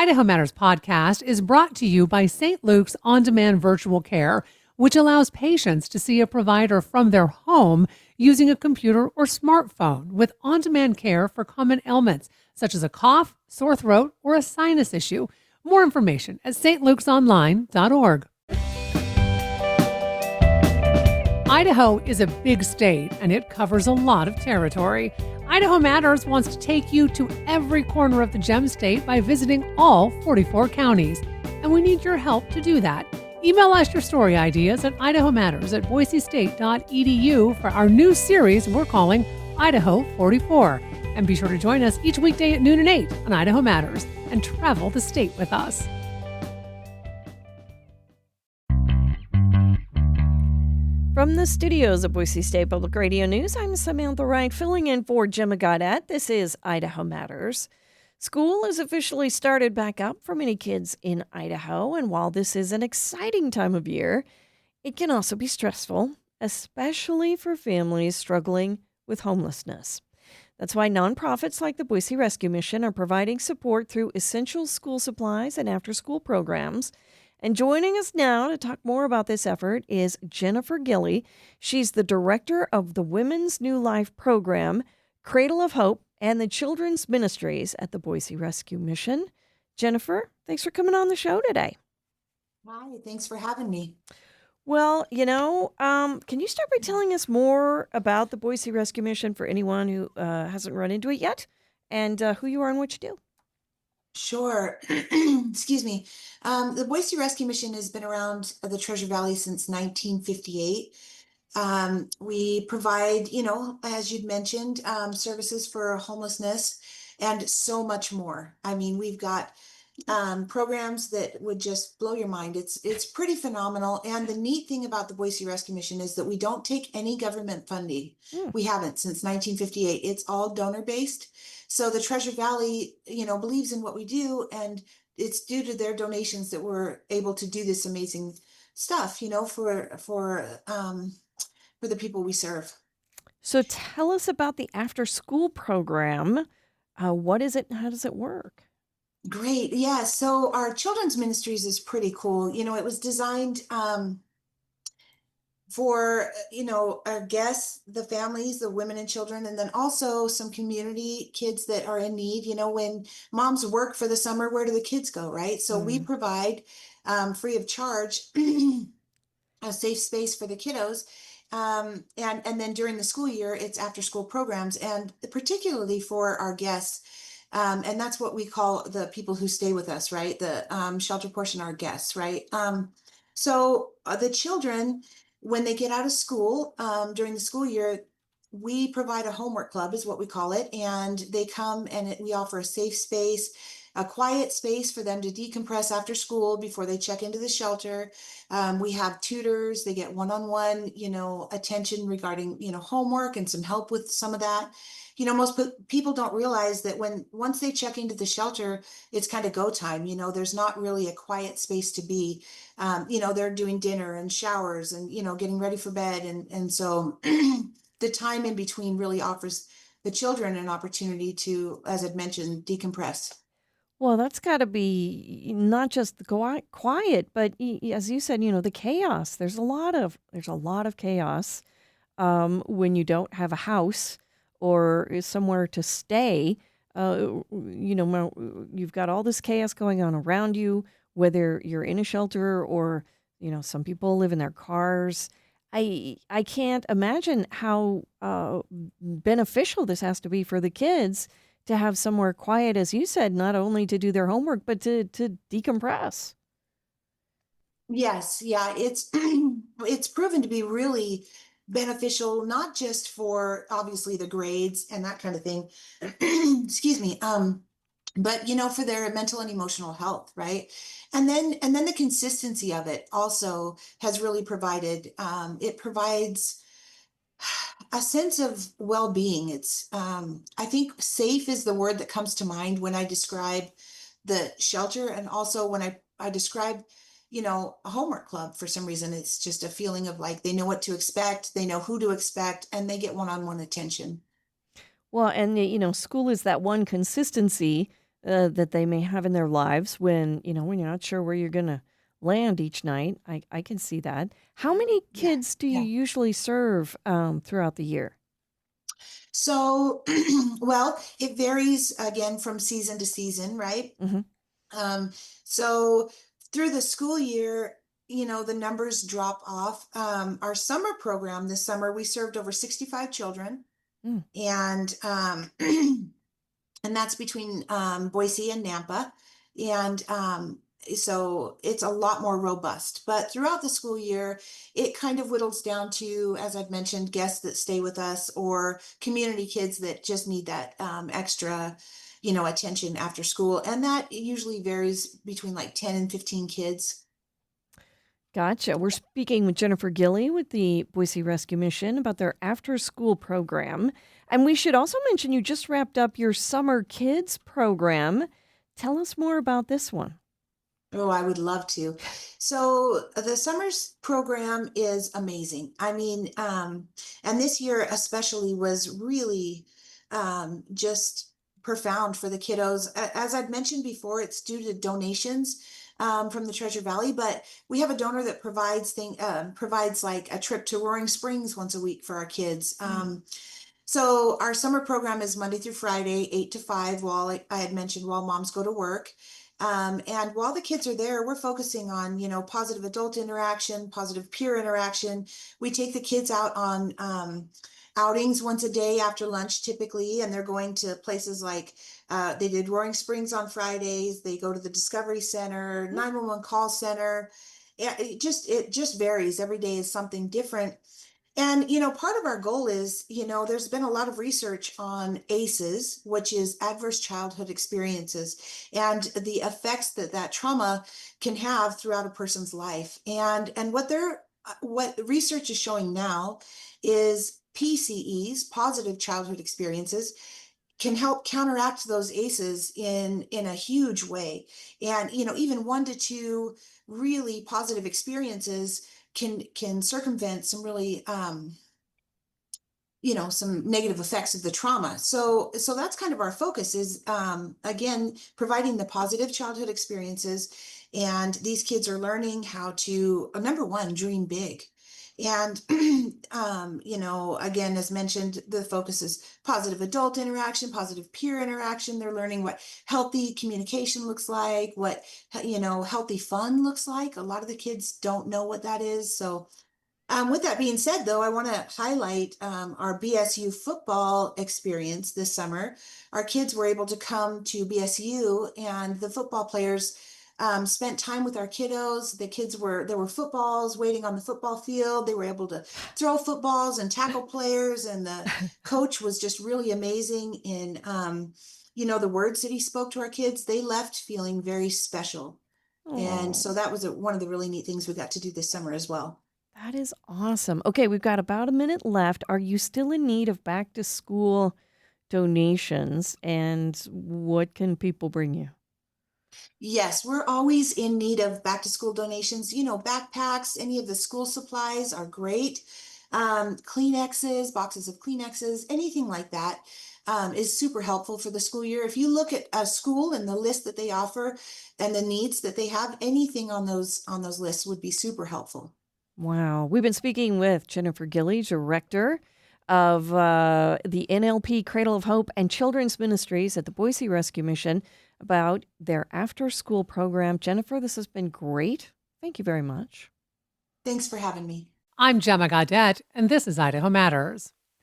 Idaho Matters podcast is brought to you by St. Luke's On-Demand Virtual Care, which allows patients to see a provider from their home using a computer or smartphone with on-demand care for common ailments, such as a cough, sore throat, or a sinus issue. More information at stlukesonline.org. Idaho is a big state, and it covers a lot of territory. Idaho Matters wants to take you to every corner of the Gem State by visiting all 44 counties, and we need your help to do that. Email us your story ideas at idahomatters@boisestate.edu for our new series we're calling Idaho 44. And be sure to join us each weekday at noon and 8 on Idaho Matters and travel the state with us. From the studios of Boise State Public Radio News, I'm Samantha Wright, filling in for Gemma Gaudette. This is Idaho Matters. School is officially started back up for many kids in Idaho, and while this is an exciting time of year, it can also be stressful, especially for families struggling with homelessness. That's why nonprofits like the Boise Rescue Mission are providing support through essential school supplies and after-school programs. And joining us now to talk more about this effort is Jennifer Gilley. She's the director of the Women's New Life program, Cradle of Hope, and the Children's Ministries at the Boise Rescue Mission. Jennifer, thanks for coming on the show today. Hi, thanks for having me. Well, can you start by telling us more about the Boise Rescue Mission for anyone who hasn't run into it yet, and who you are and what you do? Sure. Excuse me. The Boise Rescue Mission has been around the Treasure Valley since 1958. We provide, as you'd mentioned, services for homelessness and so much more. I mean, we've got programs that would just blow your mind. It's pretty phenomenal. And the neat thing about the Boise Rescue Mission is that we don't take any government funding. We haven't since 1958. It's all donor based. So the Treasure Valley, believes in what we do, and it's due to their donations that we're able to do this amazing stuff, for the people we serve. So tell us about the after-school program. What is it and how does it work? Great. Yeah. So our children's ministries is pretty cool. It was designed for, our guests, the families, the women and children, and then also some community kids that are in need. When moms work for the summer, where do the kids go, right? So we provide free of charge a safe space for the kiddos. And then during the school year, it's after school programs, and particularly for our guests. And that's what we call the people who stay with us, right? The shelter portion, our guests, right? So the children, when they get out of school during the school year, we provide a homework club, is what we call it. And they come and we offer a safe space, a quiet space for them to decompress after school before they check into the shelter. We have tutors. They get one-on-one, attention regarding, homework and some help with some of that. Most people don't realize that once they check into the shelter, it's kind of go time. There's not really a quiet space to be. They're doing dinner and showers and, getting ready for bed. And so the time in between really offers the children an opportunity to, as I'd mentioned, decompress. Well, that's got to be not just the quiet, but as you said, the chaos. There's a lot of chaos when you don't have a house or somewhere to stay. You've got all this chaos going on around you, whether you're in a shelter or, some people live in their cars. I can't imagine how beneficial this has to be for the kids to have somewhere quiet, as you said, not only to do their homework, but to decompress. Yes. Yeah. It's proven to be really beneficial, not just for obviously the grades and that kind of thing. Excuse me. But for their mental and emotional health, right? And then the consistency of it also has really provided, it provides a sense of well-being. It's I think safe is the word that comes to mind when I describe the shelter, and also when I describe a homework club. For some reason, it's just a feeling of like they know what to expect, they know who to expect, and they get one-on-one attention. Well, and school is that one consistency that they may have in their lives when, when you're not sure where you're going to land each night. I can see that. How many Yeah. kids do you Yeah. usually serve throughout the year? So, well, it varies again from season to season, right? Hmm. Um, so through the school year, the numbers drop off. Our summer program this summer, we served over 65 children, Mm. and and that's between Boise and Nampa. And so it's a lot more robust. But throughout the school year, it kind of whittles down to, as I've mentioned, guests that stay with us or community kids that just need that extra, attention after school. And that usually varies between like 10 and 15 kids. Gotcha. We're speaking with Jennifer Gilly with the Boise Rescue Mission about their after school program. And we should also mention you just wrapped up your Summer Kids program. Tell us more about this one. Oh, I would love to. So the summers program is amazing. I mean, and this year especially was really just profound for the kiddos. As I'd mentioned before, it's due to donations from the Treasure Valley, but we have a donor that provides like a trip to Roaring Springs once a week for our kids. So our summer program is Monday through Friday, 8 to 5, while I had mentioned while moms go to work. And while the kids are there, we're focusing on, positive adult interaction, positive peer interaction. We take the kids out on outings once a day after lunch, typically, and they're going to places like they did Roaring Springs on Fridays. They go to the Discovery Center, 911 call center. Yeah, it just varies. Every day is something different. And, part of our goal is, there's been a lot of research on ACEs, which is adverse childhood experiences, and the effects that that trauma can have throughout a person's life. And what research is showing now is PCEs, positive childhood experiences, can help counteract those ACEs in a huge way. And, even 1 to 2 really positive experiences can circumvent some really some negative effects of the trauma. So that's kind of our focus is again providing the positive childhood experiences, and these kids are learning how to number one, dream big. And again, as mentioned, the focus is positive adult interaction, positive peer interaction. They're learning what healthy communication looks like, what healthy fun looks like. A lot of the kids don't know what that is. So with that being said, though, I want to highlight our BSU football experience this summer. Our kids were able to come to BSU, and the football players spent time with our kiddos. There were footballs waiting on the football field. They were able to throw footballs and tackle players, and the coach was just really amazing in, the words that he spoke to our kids. They left feeling very special. And Oh, so that was one of the really neat things we got to do this summer as well. that is awesome. Okay, we've got about a minute left. Are you still in need of back to school donations? And what can people bring you? Yes, we're always in need of back to school donations. Backpacks, any of the school supplies are great. Kleenexes, boxes of Kleenexes, anything like that is super helpful for the school year. If you look at a school and the list that they offer and the needs that they have, anything on those lists would be super helpful. Wow. We've been speaking with Jennifer Gilly, director of the NLP Cradle of Hope and Children's Ministries at the Boise Rescue Mission about their after school program. Jennifer, this has been great. Thank you very much. Thanks for having me. I'm Gemma Gaudette, and this is Idaho Matters.